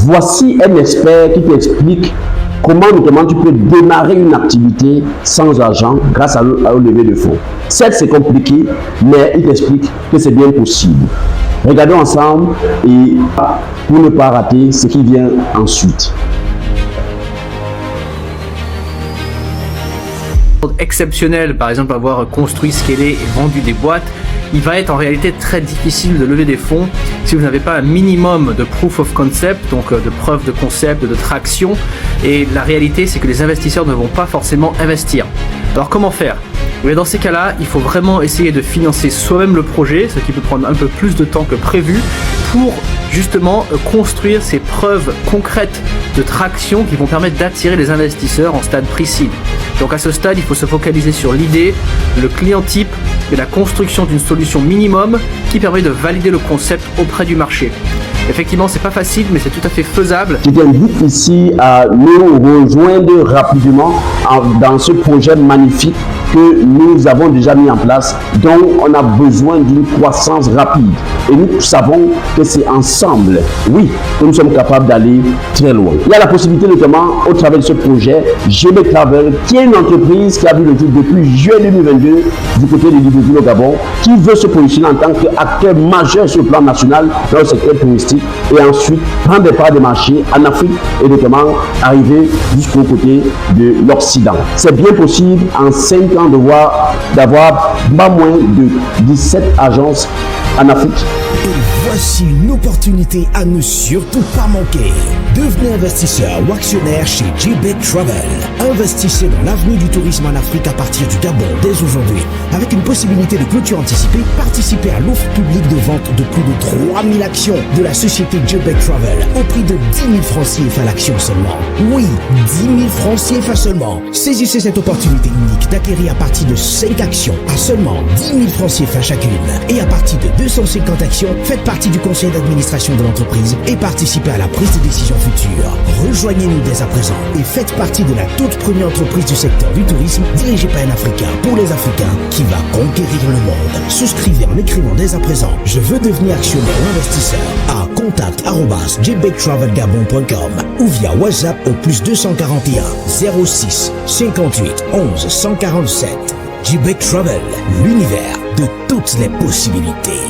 Voici un expert qui t'explique comment notamment tu peux démarrer une activité sans argent grâce à levée de fonds. Certes, c'est compliqué, mais il t'explique que c'est bien possible. Regardons ensemble et pour ne pas rater ce qui vient ensuite. Exceptionnel, par exemple avoir construit, scalé et vendu des boîtes, il va être en réalité très difficile de lever des fonds si vous n'avez pas un minimum de proof of concept, donc de preuve de concept, de traction. Et la réalité, c'est que les investisseurs ne vont pas forcément investir. Alors comment faire ? Mais dans ces cas-là, il faut vraiment essayer de financer soi-même le projet, ce qui peut prendre un peu plus de temps que prévu, pour justement construire ces preuves concrètes de traction qui vont permettre d'attirer les investisseurs en stade pre-seed. Donc à ce stade, il faut se focaliser sur l'idée, le client type et la construction d'une solution minimum qui permet de valider le concept auprès du marché. Effectivement, c'est pas facile, mais c'est tout à fait faisable. Je t'invite ici à nous rejoindre rapidement dans ce projet magnifique que nous avons déjà mis en place, dont on a besoin d'une croissance rapide. Et nous savons que c'est ensemble, oui, que nous sommes capables d'aller très loin. Il y a la possibilité notamment, au travers de ce projet, GB Travel, qui est une entreprise qui a vu le jour depuis juillet 2022 du côté de Libreville au Gabon, qui veut se positionner en tant qu'acteur majeur sur le plan national dans le secteur touristique et ensuite prendre des parts de marché en Afrique et notamment arriver jusqu'au côté de l'Occident. C'est bien possible en 5 ans d'avoir pas moins de 17 agences en Afrique. Et voici une opportunité à ne surtout pas manquer. Devenez investisseur ou actionnaire chez JBEC Travel. Investissez dans l'avenir du tourisme en Afrique à partir du Gabon dès aujourd'hui. Avec une possibilité de clôture anticipée, participez à l'offre publique de vente de plus de 3000 actions de la société JBEC Travel au prix de 10 000 francs CFA l'action seulement. Oui, 10 000 francs CFA seulement. Saisissez cette opportunité unique d'acquérir à partir de 5 actions à seulement 10 000 francs CFA chacune. Et à partir de 250 actions, faites partie du conseil d'administration de l'entreprise et participez à la prise de décision future. Rejoignez-nous dès à présent et faites partie de la toute première entreprise du secteur du tourisme dirigée par un Africain pour les Africains qui va conquérir le monde. Souscrivez en écrivant dès à présent « Je veux devenir actionnaire ou investisseur » à contact@jbectravelgabon.com ou via WhatsApp au +241 06 58 11 147. JBEC Travel, l'univers de toutes les possibilités.